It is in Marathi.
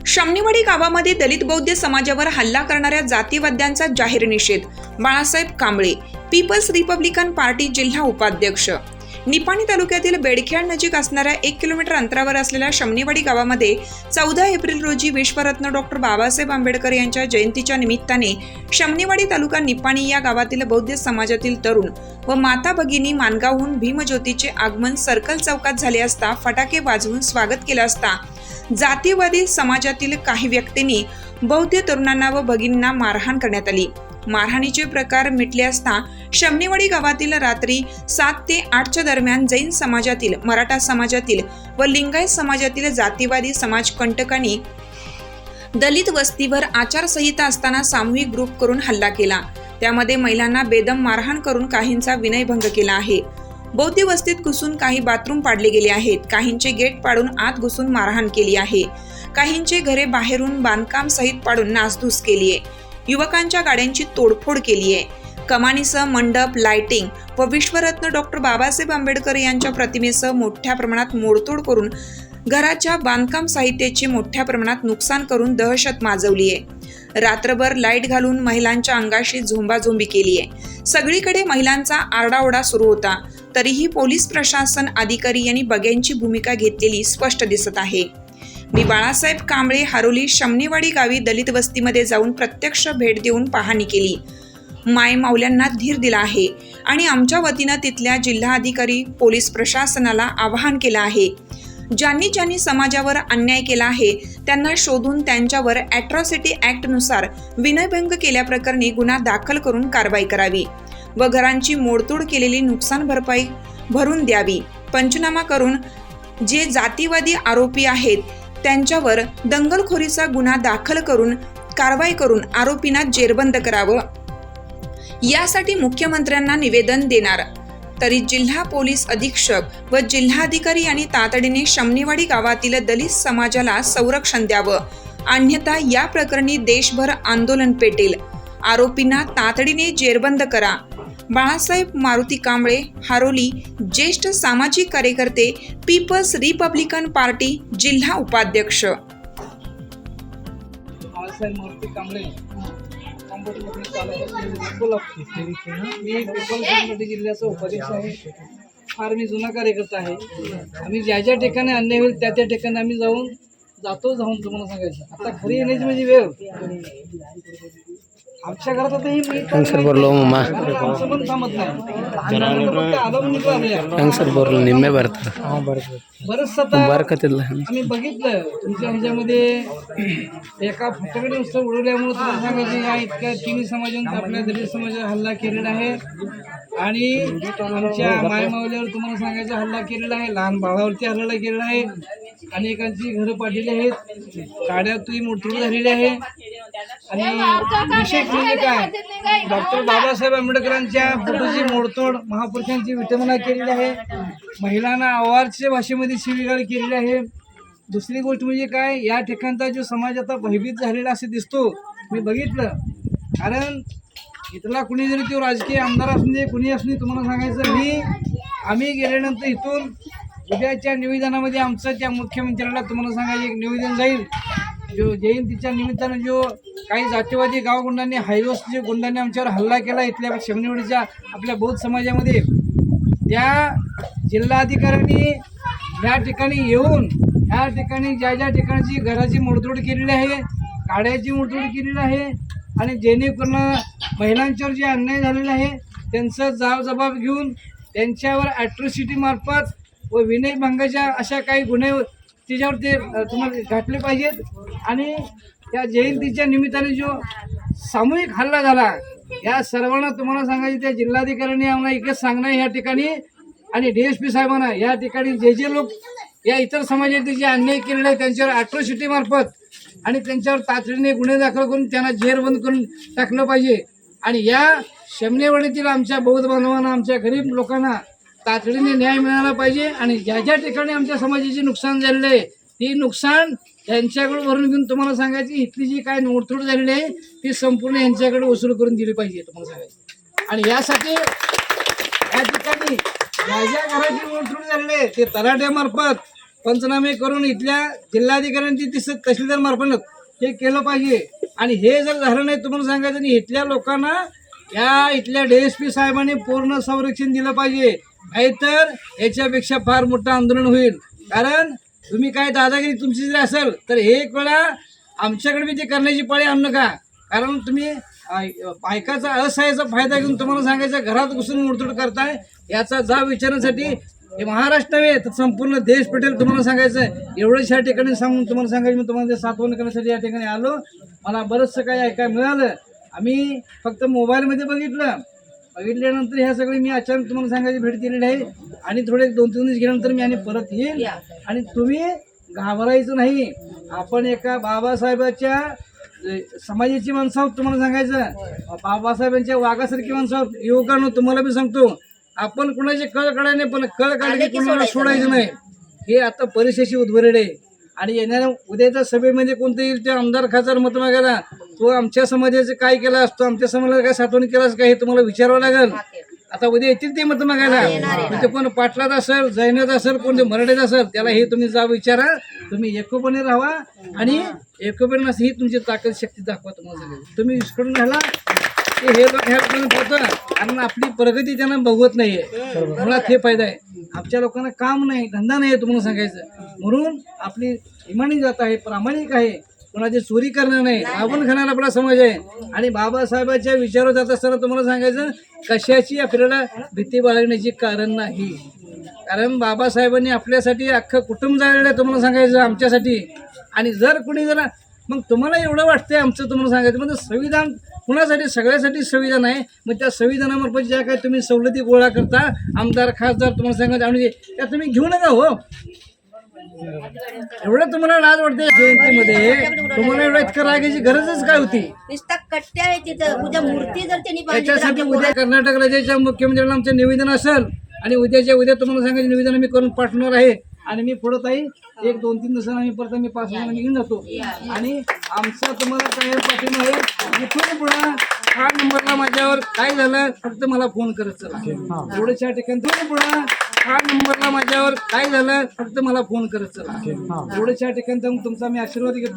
शमनेवाडी गावामध्ये दलित बौद्ध समाजावर हल्ला करणाऱ्या जातीवाद्यांचा जाहीर निषेध. Balasaheb Kamble, People's Republican Party जिल्हा उपाध्यक्ष. निपाणी तालुक्यातील बेडखेड नजीक असणाऱ्या 1 किलोमीटर अंतरावर असलेल्या शमनेवाडी गावामध्ये 14 एप्रिल रोजी विश्वरत्न डॉक्टर बाबासाहेब आंबेडकर यांच्या जयंतीच्या निमित्ताने शमनेवाडी तालुका निपाणी या गावातील बौद्ध समाजातील तरुण व माता भगिनी माणगावहून भीमज्योतीचे आगमन सर्कल चौकात झाले असता फटाके वाजवून स्वागत केले असता जातीवादी समाजातील काही व्यक्तींनी बौद्ध तरुणांना व भगिनींना मारहाण करण्यात आली. मारहाणीचे प्रकार मिटले असता शमनेवाडी गावातील रात्री 7 ते 8च्या दरम्यान जैन समाजातील, मराठा समाजातील व लिंगायत समाजातील जातीवादी समाजकंटकांनी दलित वस्तीवर आचारसंहिता असताना सामूहिक ग्रुप करून हल्ला केला. त्यामध्ये महिलांना बेदम मारहाण करून काहींचा विनयभंग केला आहे. बौद्ध वस्तीत घुसून काही बाथरूम पाडले गेले आहेत. काहींचे गेट पाडून आत घुसून मारहाण केली आहे. काहींचे घरे बाहेरून बांधकाम सहित पाडून नासधूस केली आहे. युवकांच्या गाड्यांची तोडफोड केली आहे. कमानीसह मंडप, लाइटिंग व विश्वरत्न डॉक्टर बाबासाहेब आंबेडकर यांच्या प्रतिमेसह मोठ्या प्रमाणात मोडतोड करून घराच्या बांधकाम साहित्याचे मोठ्या प्रमाणात नुकसान करून दहशत माजवली आहे. रात्रभर लाईट घालून महिलांच्या अंगाशी झोंबाझोंबी केली आहे. सगळीकडे महिलांचा आरडाओरडा सुरू होता. तरीही पोलीस प्रशासन अधिकारी यांनी बघ्यांची भूमिका घेतलेली स्पष्ट दिसत आहे. मी बाळासाहेब कांबळे हरोली शमनेवाडी गावी दलित वस्तीमध्ये जाऊन प्रत्यक्ष भेट देऊन पाहणी केली. माय माऊल्यांना धीर दिला आहे आणि आमच्या वतीनं तिथल्या जिल्हाधिकारी पोलीस प्रशासनाला आवाहन केलं आहे. ज्यांनी ज्यांनी समाजावर अन्याय केला आहे त्यांना शोधून त्यांच्यावर ॲट्रॉसिटी ॲक्टनुसार विनयभंग केल्याप्रकरणी गुन्हा दाखल करून कारवाई करावी व घरांची मोडतोड केलेली नुकसान भरपाई भरून द्यावी. पंचनामा करून जे जातीवादी आरोपी आहेत त्यांच्यावर दंगलखोरीचा गुन्हा दाखल करून कारवाई करून आरोपींना जेरबंद करावं यासाठी मुख्यमंत्र्यांना निवेदन देणार. तरी जिल्हा पोलीस अधीक्षक व जिल्हाधिकारी यांनी तातडीने शमनेवाडी गावातील दलित समाजाला संरक्षण द्यावं, अन्यथा या प्रकरणी देशभर आंदोलन पेटेल. आरोपींना तातडीने जेरबंद करा. बाळासाहेब मारुती कांबळे, हरोली, ज्येष्ठ सामाजिक कार्यकर्ते, पीपल्स रिपब्लिकन पार्टी जिल्हा उपाध्यक्ष. बाळासाहेब मारुती कांबळे, मी पीपल्स जिल्ह्याचा उपाध्यक्ष आहे. फार मी जुना कार्यकर्ता आहे. आम्ही ज्या ज्या ठिकाणी अन्याय होईल त्या त्या ठिकाणी आम्ही जाऊन तुम्हाला सांगायचं. आता खरी येण्याची म्हणजे वेळ आमच्या घरात आता ही मी आमचं पण थांबत नाही. बरंच आम्ही बघितलं तुमच्या ह्याच्यामध्ये एका फटाकडे नुसतं उडवल्यामुळे तुम्हाला सांगायचं या इतक्या तिन्ही समाजाने आपल्या दलित समाजावर हल्ला केलेला आहे आणि आमच्या मायमावल्यावर तुम्हाला सांगायचं हल्ला केलेला आहे. लहान बाळावरती हल्ला केलेला आहे. अनेकांची घरं पाडलेली आहेत. गाड्यातही मोडतोड झालेली आहे. आणि विशेष म्हणजे काय, डॉक्टर बाबासाहेब आंबेडकरांच्या फोटोची मोडतोड, महापुरुषांची विटंबना केलेली आहे. महिलांना आवारच्या भाषेमध्ये शिवीगाळ केलेली आहे. दुसरी गोष्ट म्हणजे काय, या ठिकाणचा जो समाज आता भयभीत झालेला असं दिसतो. मी बघितलं, कारण इथला कुणी जरी तो राजकीय आमदार असू दे, कुणी असू दे, तुम्हाला सांगायचं आम्ही गेल्यानंतर इथून उद्याच्या निवेदनामध्ये आमचं त्या मुख्यमंत्र्याला तुम्हाला सांगायचं एक निवेदन जाईल. जो जयंतीच्या निमित्तानं जो काही जातीवादी गावगुंडांनी हायवेसच्या गुंडांनी आमच्यावर हल्ला केला इथल्या शमनेवाडीच्या आपल्या बौद्ध समाजामध्ये, त्या जिल्हाधिकाऱ्यांनी या ठिकाणी येऊन या ठिकाणी ज्या ज्या ठिकाणची घराची मोडतोड केलेली आहे, गाड्याची मोडतोड केलेली आहे आणि जेणेकरून महिलांच्यावर जे अन्याय झालेला आहे त्यांचं जबाब घेऊन त्यांच्यावर ॲट्रॉसिटी मार्फत व विनयभंगाच्या अशा काही गुन्हे त्याच्यावर ते तुम्हाला घातले पाहिजेत. आणि त्या जयंतीच्या निमित्ताने जो सामूहिक हल्ला झाला या सर्वांना तुम्हाला सांगायचं, त्या जिल्हाधिकाऱ्यांनी आम्हाला एकच सांगणं या ठिकाणी आणि DSP साहेबांना या ठिकाणी जे लोक या इतर समाजातील जे अन्याय केलेले आहे त्यांच्यावर ॲट्रॉसिटी मार्फत आणि त्यांच्यावर तातडीने गुन्हे दाखल करून त्यांना जेरबंद करून टाकलं पाहिजे. आणि या शमनेवाडीतील आमच्या बौद्ध बांधवांना, आमच्या गरीब लोकांना तातडीने न्याय मिळाला पाहिजे आणि ज्या ज्या ठिकाणी आमच्या समाजाचे नुकसान झालेलं आहे ती नुकसान यांच्याकडे भरून घेऊन तुम्हाला सांगायची इथली जी काय नोडतोड झालेली आहे ती संपूर्ण यांच्याकडे वसूल करून दिली पाहिजे तुम्हाला सांगायचं. आणि यासाठी या ठिकाणी ज्या ज्या घराची नोडतोड झालेली आहे ते तलाठ्यामार्फत पंचनामे करून इथल्या जिल्हाधिकाऱ्यांची तहसीलदार मार्फत हे केलं पाहिजे. आणि हे जर झालं नाही तुम्हाला सांगायचं आणि इथल्या लोकांना या इथल्या DSP साहेबांनी पूर्ण संरक्षण दिलं पाहिजे. नाहीतर याच्यापेक्षा फार मोठं आंदोलन होईल. कारण तुम्ही काय दादागिरी तुमची जर असेल तर एक वेळा आमच्याकडे बी ते करण्याची पाळी आणू नका. कारण तुम्ही बायकाचा असहाय्याचा फायदा घेऊन तुम्हाला सांगायचं घरात घुसून मोडतोड करताय याचा जाब विचारण्यासाठी हे महाराष्ट्र नव्हे तर संपूर्ण देश पेटेल तुम्हाला सांगायचं. एवढंच या ठिकाणी सांगून तुम्हाला सांगायचं मी तुम्हाला ते सातवण करण्यासाठी या ठिकाणी आलो. मला बरंचसं काही ऐकायला मिळालं. आम्ही फक्त मोबाईलमध्ये बघितल्यानंतर ह्या सगळे मी अचानक तुम्हाला सांगायची भेट दिलेली आहे. आणि थोडे 2-3 दिवस गेल्यानंतर मी आणि परत येईल. आणि तुम्ही घाबरायचं नाही. आपण एका बाबासाहेबाच्या समाजाची माणसं आहोत तुम्हाला सांगायचं. बाबासाहेबांच्या वाघासारखी माणसं आहोत. युवकांनो तुम्हाला बी सांगतो आपण कुणाची कळ काढायला पण कळ काढली कुणाला सोडायचं नाही. हे आता परिस्थिती उद्भवलेली आहे. आणि येणाऱ्या उद्याच्या सभेमध्ये कोणतं येईल ते आमदार खासदार मत मागायला तो आमच्या समाजाचं काय केला असतो आमच्या समाजाला काय साठवण केलं असं काय हे तुम्हाला विचारावं लागेल. आता उद्या येतील ते मत मागायला ते कोण पाटलात असेल जैनात असेल कोण मराठीत असेल त्याला हे तुम्ही जा विचारा. तुम्ही एकोपणे राहा आणि एकोपणे ही तुमची ताकद शक्ती दाखवा. तुम्हाला तुम्ही विस्कळून राहिला हे होतं कारण आपली प्रगती त्यांना बघवत नाहीये. मुळात हे फायदा आहे. आमच्या लोकांना काम नाही धंदा नाही तुम्हाला सांगायचं. म्हणून आपली इमानी जात आहे प्रामाणिक आहे. कोणाची चोरी करणार नाही राबून खाणार आपला समाज आहे. आणि बाबासाहेबांच्या विचारावर जात असताना तुम्हाला सांगायचं कशाची आपल्याला भीती बाळगण्याची कारण नाही. कारण बाबासाहेबांनी आपल्यासाठी अख्खं कुटुंब जाळलेलं आहे तुम्हाला सांगायचं आमच्यासाठी. आणि जर कुणी जरा मग तुम्हाला एवढं वाटतंय आमचं तुम्हाला सांगायचं म्हणजे संविधान कुणासाठी सगळ्यासाठी संविधान आहे. मग त्या संविधानामार्फत ज्या काही तुम्ही सवलती गोळा करता आमदार खासदार तुम्हाला सांगायचं आणि त्या तुम्ही घेऊ नका. हो एवढं तुम्हाला लाज वाटते जयंतीमध्ये तुम्हाला एवढं इतकं रागायची गरजच काय होती. त्याच्यासाठी उद्या कर्नाटक राज्याच्या मुख्यमंत्र्यांना आमचं निवेदन असेल आणि उद्याच्या उद्या तुम्हाला सांगायचं निवेदन मी करून पाठवणार आहे. आणि मी पुढं ताई 1-2-3 दिवसांनी आम्ही परत मी 5 दिवसांनी घेऊन जातो. आणि आमचा तुम्हाला तयार पाठिंबा आहे. इथून पुढं हा नंबरला माझ्यावर काय झालं फक्त मला फोन करत चला एवढंच या ठिकाणी. इथून पुढं हा नंबरला माझ्यावर काय झालं फक्त मला फोन करत चला एवढंच या ठिकाणी तुमचा मी आशीर्वाद घेतो.